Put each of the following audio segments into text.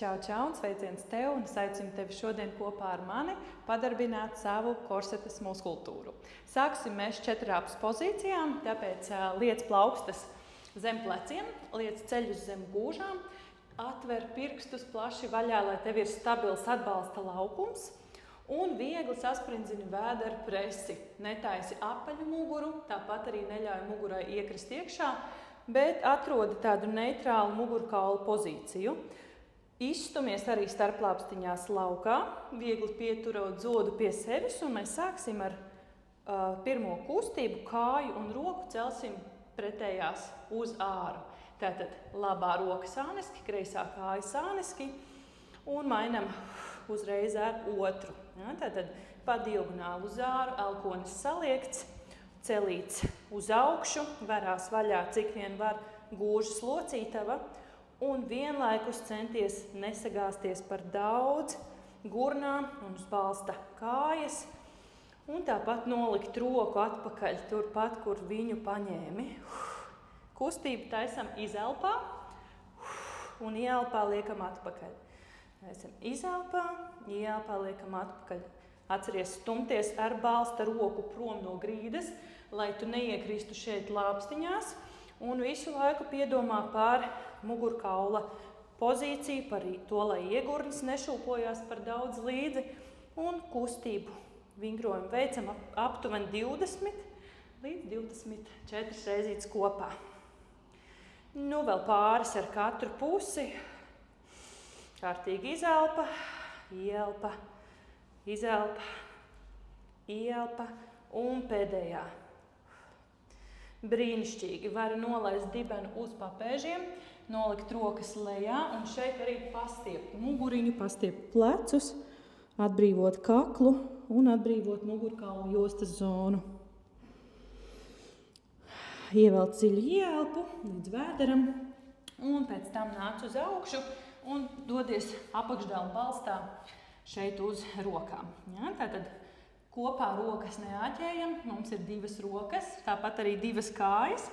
Čau, čau, un sveiciens tev, un es aicinu tevi šodien kopā ar mani padarbināt savu korsetes muskultūru. Sāksim mēs 4 pozīcijām, tāpēc liec plaukstas zem pleciem, liec ceļus zem gūžām, atver pirkstus plaši vaļā, lai tev ir stabils atbalsta laukums, un viegli sasprindzini vēdera presi. Netaisi apaļu muguru, tāpat arī neļauj mugurai iekrist iekšā, bet atrodi tādu neitrālu mugurkaulu pozīciju. Izstumies arī starplāpstiņās laukā, viegli pieturot zodu pie sevis, un mēs sāksim ar pirmo kustību. Kāju un roku celsim pretējās uz āru. Tātad labā roka sāneski, kreisā kāja sāneski, un mainam uzreiz ar otru. Ja, tātad pa diagonālu uz āru, elkonis saliekts, celīts uz augšu, verās vaļā, cik vien var gūžas locītava, un vienlaikus centies nesagāzties par daudz gurnām un uz balsta kājas, un tāpat nolikt roku atpakaļ turpat, kur viņu paņēmi. Kustību taisam izelpā un ieelpā liekam atpakaļ. Taisam izelpā, ieelpā liekam atpakaļ. Atceries stumties ar balsta roku prom no grīdas, lai tu neiekristu šeit lāpstiņās, un visu laiku piedomā par mugurkaula pozīciju, par to, lai iegurnis nešūpojās par daudz līdzi, un kustību vingrojumu veicam aptuveni 20 līdz 24 reizītes kopā. Nu, vēl pāris ar katru pusi. Kārtīgi izelpa, ielpa, izelpa, ielpa un pēdējā. Brīnišķīgi. Var nolaist dibenu uz papēžiem, nolikt rokas lejā un šeit arī pastiept muguriņu, pastiept plecus, atbrīvot kaklu un atbrīvot mugurkaulu jostas zonu. Ievelc dziļu ieelpu līdz vēderam un pēc tam nāc uz augšu un dodies apakšdēlu balstā šeit uz rokām. Ja, tātad kopā rokas neāķējam, mums ir 2 rokas, tāpat arī 2 kājas.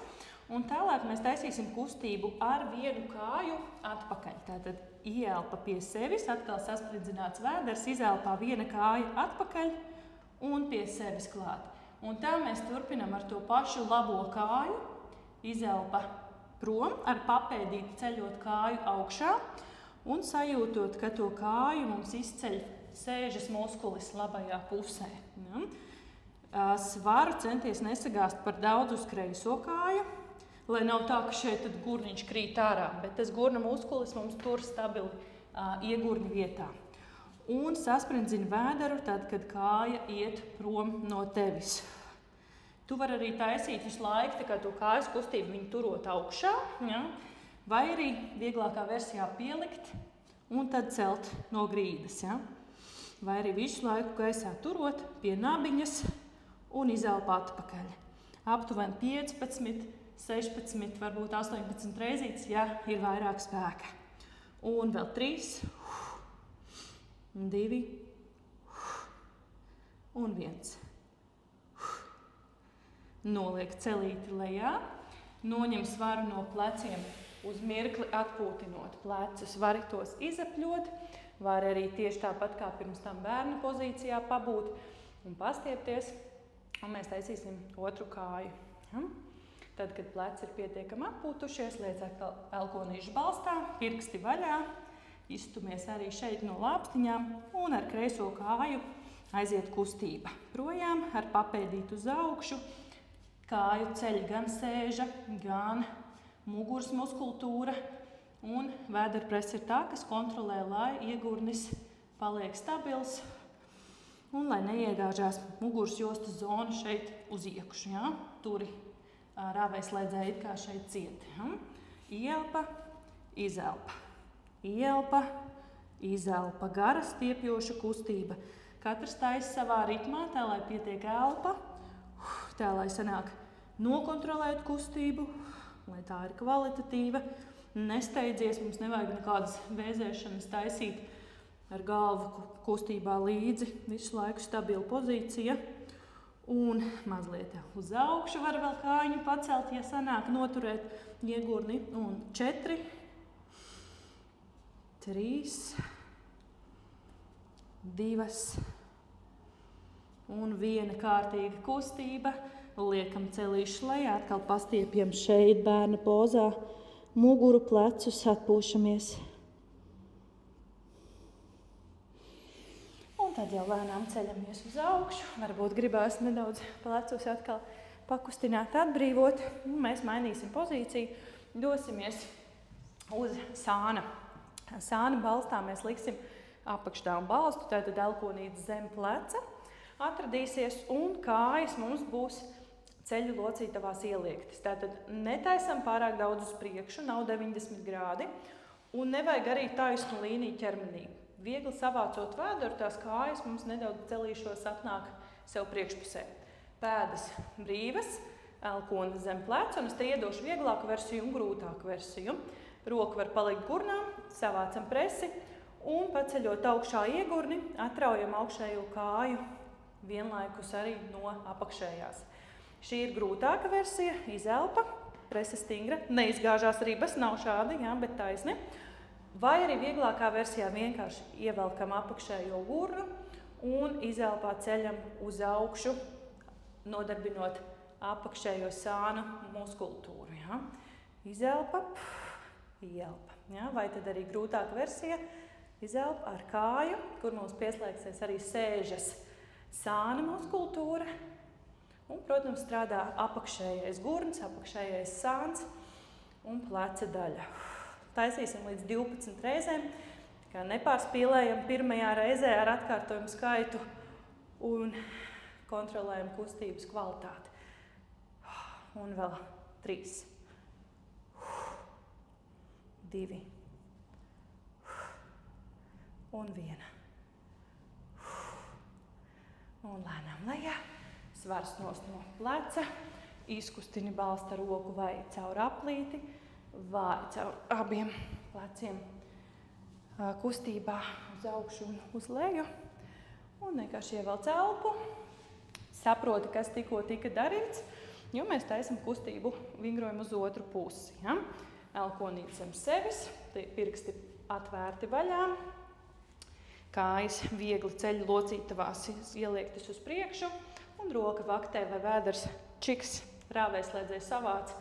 Un tālāk mēs taisīsim kustību ar vienu kāju atpakaļ. Tātad ieelpa pie sevis, atkal saspridzināts vēders, izelpā viena kāja atpakaļ un pie sevis klāt. Un tā mēs turpinam ar to pašu labo kāju, izelpa prom, ar papēdīti ceļot kāju augšā un sajūtot, ka to kāju mums izceļ sēžas muskulis labajā pusē. Ja? Svaru centies nesagāzt par daudz uz kreiso kāju, lai nav tā, ka šeit tad gurniņš krīt ārā, bet tas gurna muskulis mums tur stabili iegurņa vietā. Un sasprindzini vēderu tad, kad kāja iet prom no tevis. Tu vari arī taisīt visu laiku, tā kā to kājas kustību viņu turot augšā, ja? Vai arī vieglākā versijā pielikt un tad celt no grīdas. Ja? Vai arī visu laiku gaisā turot pie nabiņas un izelpā atpakaļ. Aptuveni 15, 16, varbūt 18 reizītes, ja ir vairāk spēka. Un vēl 3, 2 un 1. Noliek celīti lejā, noņem svaru no pleciem, uz mirkli atpūtinot plecus, vari tos izapļot, var arī tieši tāpat kā pirms tam bērna pozīcijā pabūt un pastiepties, un mēs taisīsim otru kāju. Ja? Tad, kad pleci ir pietiekami atpūtušies, liec elkonīšu balstā, pirksti vaļā, izstumies arī šeit no lāpstiņām un ar kreiso kāju aiziet kustība. Projām ar papēdīt uz augšu, kāju ceļ gan sēža, gan muguras muskultūra, un vēderpress ir tā, kas kontrolē, lai iegurnis paliek stabils un lai neiegāžās muguras jostas zona šeit uz iekšu. Ja? Turi rāvējslēdzēji it kā šeit cieti. Ja? Ielpa, izelpa. Ielpa, izelpa. Gara stiepjoša kustība. Katrs taisa savā ritmā, tā lai pietiek elpa, tā lai sanāk nokontrolēt kustību, lai tā ir kvalitatīva. Nesteidzies, mums nevajag nekādas vēzēšanas taisīt ar galvu kustībā līdzi, visu laiku stabila pozīcija. Un mazliet uz augšu var vēl kājiņu pacelt, ja sanāk noturēt iegurni. Un 4, 3, 2 un 1 kārtīga kustība. Liekam celīšu lejā, atkal pastiepjam šeit bērna pozā, muguru, plecus, atpūšamies. Un tad jau lēnām ceļamies uz augšu. Varbūt gribās nedaudz plecus atkal pakustināt, atbrīvot. Mēs mainīsim pozīciju, dosimies uz sāna. Sāna balstā mēs liksim apakšdā un balstu, tātad elkonītes zem pleca atradīsies un kājas mums būs ceļu locītavās ieliektas. Tātad netaisam pārāk daudz uz priekšu, nav 90 grādi un nevajag arī taisnu līniju ķermenī. Viegli savācot vēduru, tās kājas mums nedaudz celīšos atnāk sev priekšpusē. Pēdas brīvas, elkona zem pleca, un es te iedošu vieglāku versiju un grūtāku versiju. Roka var palikt gurnā, savācam presi un paceļot augšā iegurni, atraujam augšējo kāju vienlaikus arī no apakšējās. Šī ir grūtāka versija, izelpa, prese stingra, neizgāžās ribas, nav šādi, jā, bet taisni. Vai arī vieglākā versijā vienkārši ievelkam apakšējo gurnu un izelpā ceļam uz augšu, nodarbinot apakšējo sānu muskultūru. Jā. Izelpa, ielpa. Jā. Vai tad arī grūtāka versija, izelpa ar kāju, kur mums pieslēgsies arī sēžas sāna muskultūra. Un, protams, strādā apakšējais gurns, apakšējais sāns un pleca daļa. Taisīsim līdz 12 reizēm, kā nepārspīlējam pirmajā reizē ar atkārtojumu skaitu un kontrolējam kustības kvalitāti. Un vēl 3, 2 un 1. Un lēnām lejā. Svars nost no pleca, izkustini balsta roku vai caur aplīti, vai caur abiem pleciem kustībā uz augšu un uz leju. Un vienkārši ievelc elpu, saproti, kas tikko tika darīts, jo mēs taisam kustību vingrojumu uz otru pusi. Ja? Elkonīt zem sevis, pirksti atvērti vaļā, kājas viegli ceļu locītavās ieliektas uz priekšu, un roka vaktē vai vēders čiks, rāvēslēdzēja savāc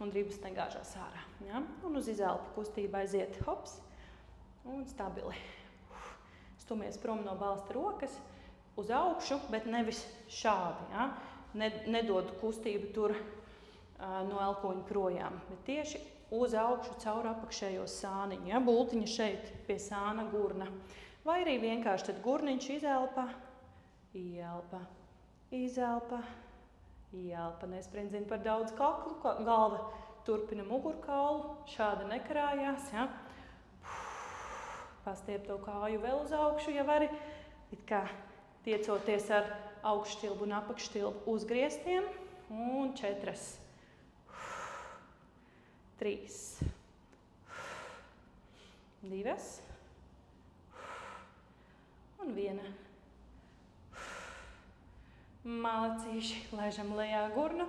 un ribas negāžās ārā. Ja? Un uz izelpu kustība aiziet hops un stabili. Stumies prom no balsta rokas uz augšu, bet nevis šādi. Ja? Nedod kustību tur no elkoņa projām, bet tieši uz augšu caur apakšējo sāniņu. Ja? Bultiņa šeit pie sāna gurna. Vai arī vienkārši tad gurniņš izelpa, ielpa. Izelpa, ielpa, nesprindzina par daudz kaklu, galva turpina mugurkaulu, šādi nekarājās. Ja? Pastiep to kāju vēl uz augšu, ja vari, it kā tiecoties ar augšstilbu un apakšstilbu uz griestiem. Un 4, 3, 2 un 1. Malacīši, laižam lejā gurnu,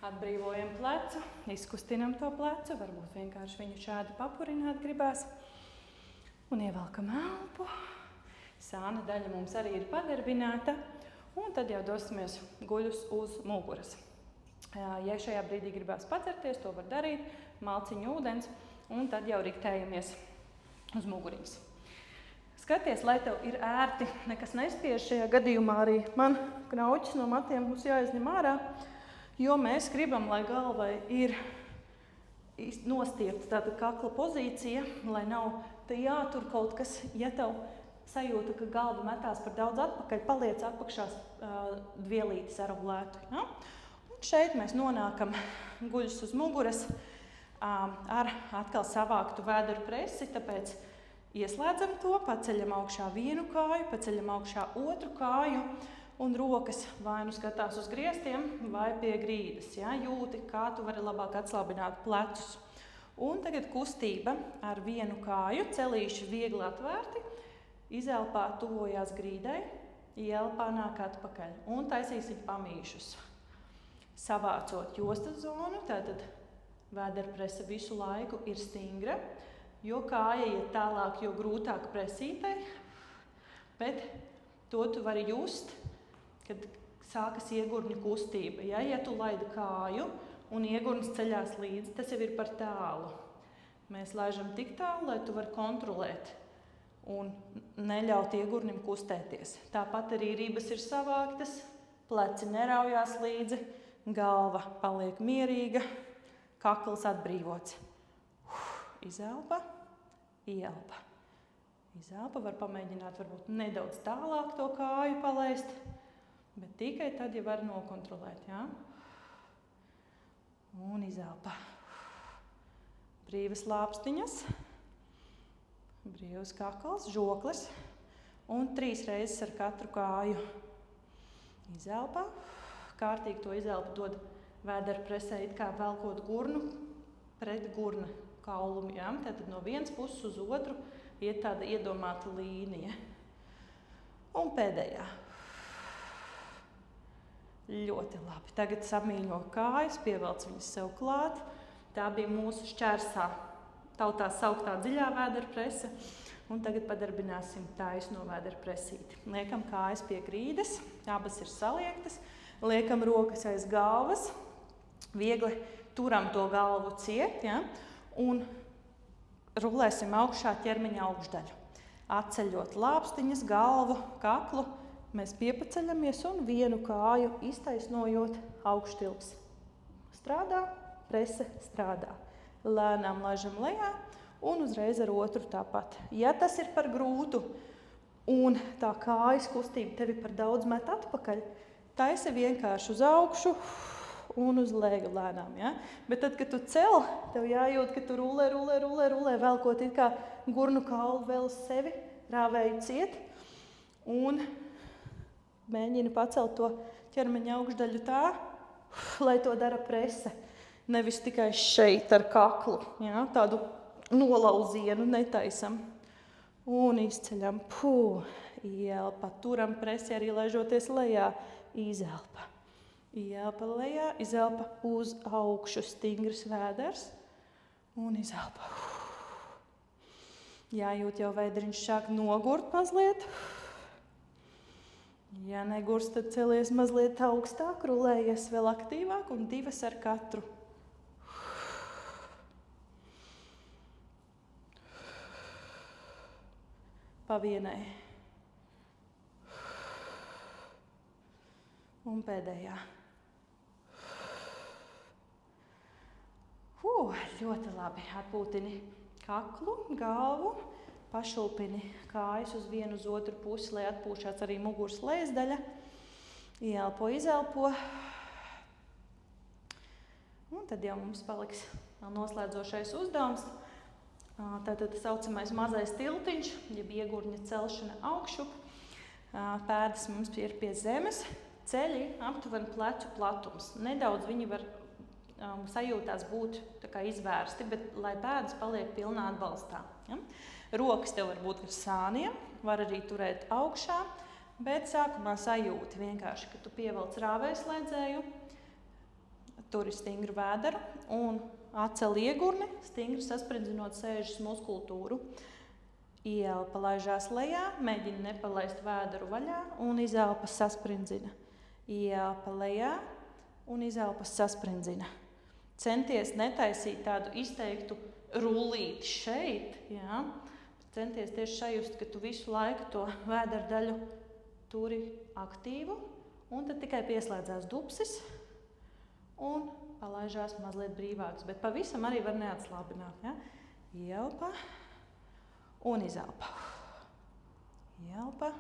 atbrīvojam plecu, izkustinam to plecu, varbūt vienkārši viņu šādi papurināt gribās. Un ievelkam elpu. Sāna daļa mums arī ir padarbināta. Un tad jau dosimies guļus uz muguras. Ja šajā brīdī gribās pacerties, to var darīt, malciņu ūdens, un tad jau riktējamies uz muguriņas. Skaties, lai tev ir ērti, nekas nespiež šajā gadījumā arī man knauķis no matiem mums jāizņem ārā, jo mēs gribam, lai galvai ir nostiepta tāda kakla pozīcija, lai nav te jātur kaut kas, ja tev sajūta, ka galva metās par daudz atpakaļ, paliec apakšās dvielītes arulētu. Ja? Un šeit mēs nonākam guļus uz muguras ar atkal savāktu vēderu presi, tāpēc ieslēdzam to, paceļam augšā vienu kāju, paceļam augšā otru kāju un rokas vai nu skatās uz griestiem vai pie grīdas. Ja? Jūti, kā tu vari labāk atslābināt plecus. Un tagad kustība ar vienu kāju, celīši viegli atvērti, izelpā tuvojās grīdai, ielpā nāk atpakaļ un taisīsim pamīšus. Savācot jostas zonu, tātad vēderprese visu laiku ir stingra. Jo kāja iet tālāk, jo grūtāk presītei, bet to tu vari just, kad sākas iegurņu kustība. Ja tu laidi kāju un iegurnis ceļās līdzi, tas jau ir par tālu. Mēs laižam tik tālu, lai tu vari kontrolēt un neļaut iegurnim kustēties. Tāpat arī ribas ir savāktas, pleci neraujās līdzi, galva paliek mierīga, kakls atbrīvots. Izelpa, ielpa. Izelpa, var pamēģināt varbūt nedaudz tālāk to kāju palaist, bet tikai tad, ja var nokontrolēt. Ja? Un izelpa. Brīvas lāpstiņas, brīvs kakls, žoklis un 3 reizes ar katru kāju. Izelpa. Kārtīgi to izelpu dod vēdera presē, it kā velkot gurnu pret gurna kaulumu. Ja? Tātad no vienas puses uz otru iet tāda iedomāta līnija. Un pēdējā. Ļoti labi. Tagad samīļo kājas, pievelc viņas sev klāt. Tā bija mūsu šķērsā, tautā sauktā dziļā vēdera prese. Un tagad padarbināsim taisno vēdera presīti. Liekam kājas pie grīdas, abas ir saliektas. Liekam rokas aiz galvas, viegli turam to galvu ciet, ja? Un rulēsim augšā ķermeņa augšdaļu. Atceļot lāpstiņas, galvu, kaklu, mēs piepaceļamies un vienu kāju iztaisnojot augštilps. Strādā, prese strādā. Lēnām laižam lejā un uzreiz ar otru tāpat. Ja tas ir par grūtu un tā kājas kustība tevi par daudz met atpakaļ, taisi vienkārši uz augšu un uz leju lēnām. Ja? Bet tad, kad tu cel, tev jājūt, ka tu rulē, velkot it kā gurnu kaulu vēl uz sevi, rāvēju ciet un mēģini pacelt to ķermeņa augšdaļu tā, lai to dara prese. Nevis tikai šeit ar kaklu, ja? Tādu nolauzienu netaisam. Un izceļam, ielpa, turam presi arī laižoties lejā, izelpa. Ielpa lejā, izelpa uz augšu, stingrs vēders un izelpa. Jājūt jau vēdriņš sāk nogurt mazliet. Ja negurst, tad celies mazliet augstāk, rulējies vēl aktīvāk un 2 ar katru. Pa vienai. Un pēdējā. Ļoti labi. Atpūtini kaklu, galvu, pašulpini kājas uz vienu uz otru pusi, lai atpūšās arī muguras lejasdaļa. Ielpo, izelpo. Un tad jau mums paliks noslēdzošais uzdevums. Tātad tā saucamais mazais tiltiņš, jeb iegurņa celšana augšup. Pēdas mums ir pie zemes, ceļi aptuveni plecu platums. Nedaudz viņi var sajūtās būt tā kā izvērsti, bet lai pēdas paliek pilnā atbalstā. Ja? Rokas tev var būt ar sāniem, var arī turēt augšā, bet sākumā sajūti vienkārši, ka tu pievelc rāvējslēdzēju, turi stingru vēderu un atcel iegurni, stingri sasprindzinot sēžas muskultūru. Ielpa laižās lejā, mēģina nepalaist vēderu vaļā un izelpa sasprindzina. Ielpa lejā un izelpa sasprindzina. Centies netaisīt tādu izteiktu rullīti šeit, ja? Centies tieši sajust, ka tu visu laiku to vēderu daļu turi aktīvu un tad tikai pieslēdzās dupsis un palaižās mazliet brīvāks, bet pavisam arī var neatslābināt. Ja? Ielpa un izelpa. Ielpa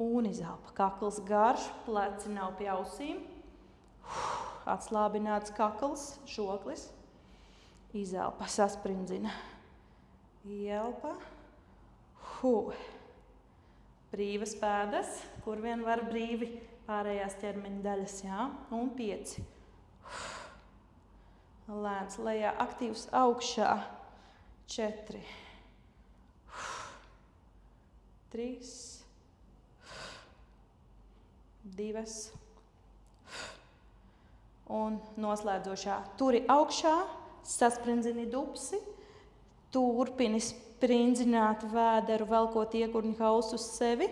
un izelpa. Kakls garš, pleci nav pie ausīm. Atslābināts kakls, žoklis. Izelpa, sasprindzina. Ielpa. Brīvas pēdas, kur vien var brīvi pārējās ķermeņa daļas. Ja? Un 5. Lēns lejā, aktīvs augšā. 4. 3. 2. Un noslēdzošā. Turi augšā, sasprindzini dupsi, Turpini sprindzināt vēderu, velkot iegurņu kausu uz sevi.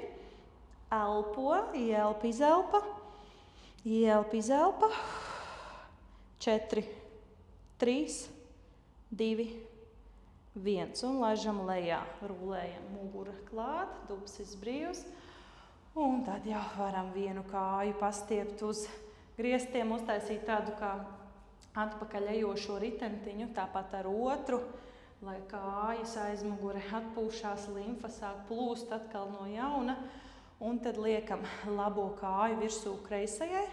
Elpo, ieelpa, izelpa. Ieelpa, izelpa. 4, 3, 2, 1. Un laižam lejā. Rulējam muguru klāt, dubsis brīvs. Un tad jau varam vienu kāju pastiept uz griestiem, uztaisīt tādu kā atpakaļ ejošo ritentiņu, tāpat ar otru, lai kājas aizmugure atpūšās, limfa sāk plūst atkal no jauna. Un tad liekam labo kāju virsū kreisajai,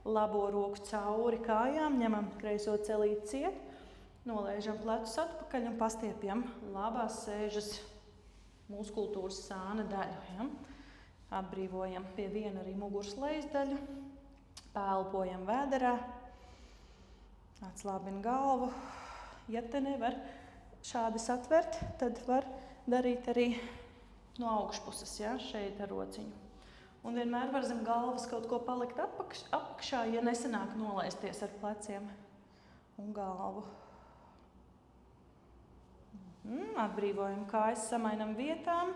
labo roku cauri kājām, ņemam kreiso celīti ciet, nolaižam plecus atpakaļ un pastiepjam labās sēžas muskultūras sāna daļu. Ja? Atbrīvojam pie viena arī muguras lejas daļu, pēlpojam vēderā, atslābina galvu. Ja te nevar šādi satvert, tad var darīt arī no augšpuses, ja, šeit ar rociņu. Un vienmēr var zem galvas kaut ko palikt apakšā, ja nesanāk nolaisties ar pleciem un galvu. Atbrīvojam kājas, samainam vietām.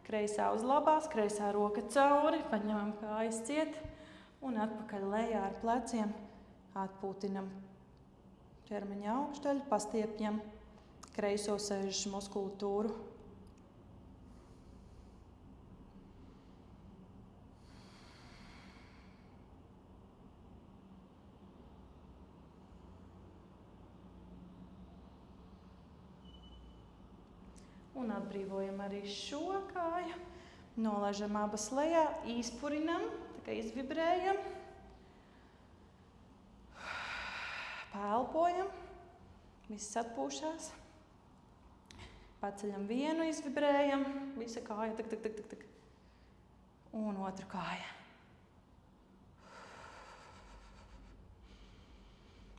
Kreisā uz labās, kreisā roka cauri, paņemam kājas ciet un atpakaļ lejā ar pleciem. Atpūtinam ķermeņa augšdaļu, pastiepjam kreiso sēžas muskultūru. Un atbrīvojam arī šo kāju. Nolaižam abas lejā, izpurinam, tā kā izvibrējam. Pēlpojam, viss atpūšās. Paceļam vienu, izvibrējam, visa kāja, tak. Un otru kāja.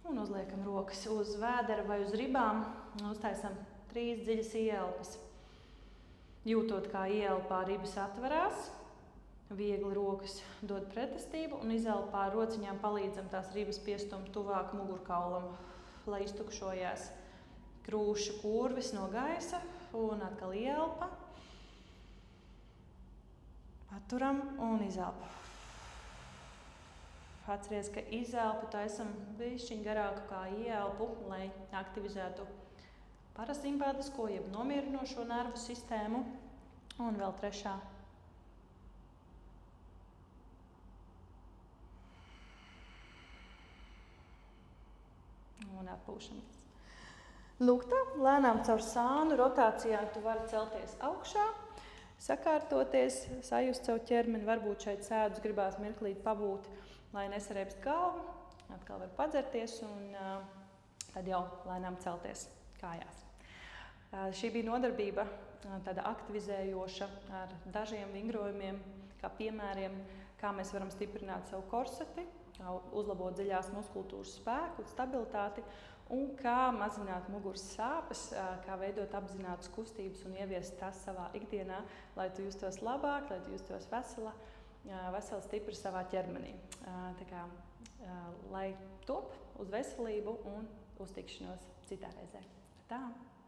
Un uzliekam rokas uz vēdera vai uz ribām un uztaisam 3 dziļas ieelpas. Jūtot, kā ieelpā ribas atverās, viegli rokas dod pretestību un izelpā rociņām palīdzam tās ribas piestumt tuvāk mugurkaulam, lai iztukšojās krūšu kurvis no gaisa un atkal ieelpa. Paturam un izelpa. Atceries, ka izelpu taisam bišķiņ garāku kā ieelpu, lai aktivizētu parasimpātisko, jeb nomierinošo nervu sistēmu. Un vēl trešā. Un atpūšamies. Lūk tā, lēnām caur sānu rotācijā tu vari celties augšā, sakārtoties, sajust savu ķermeni, varbūt šeit sēdus gribās mirklīt pabūt, lai nesarēpst galvu. Atkal var padzerties un tad jau lēnām celties kājās. Šī bija nodarbība tāda aktivizējoša ar dažiem vingrojumiem, kā piemēriem, kā mēs varam stiprināt savu korseti, uzlabot dziļās muskultūras spēku, stabilitāti un kā mazināt muguras sāpes, kā veidot apzinātas kustības un ieviest tās savā ikdienā, lai tu justos labāk, lai tu justos vesela, stipri savā ķermenī. Tā kā, lai top uz veselību un uz tikšanos citā reizē. Tā.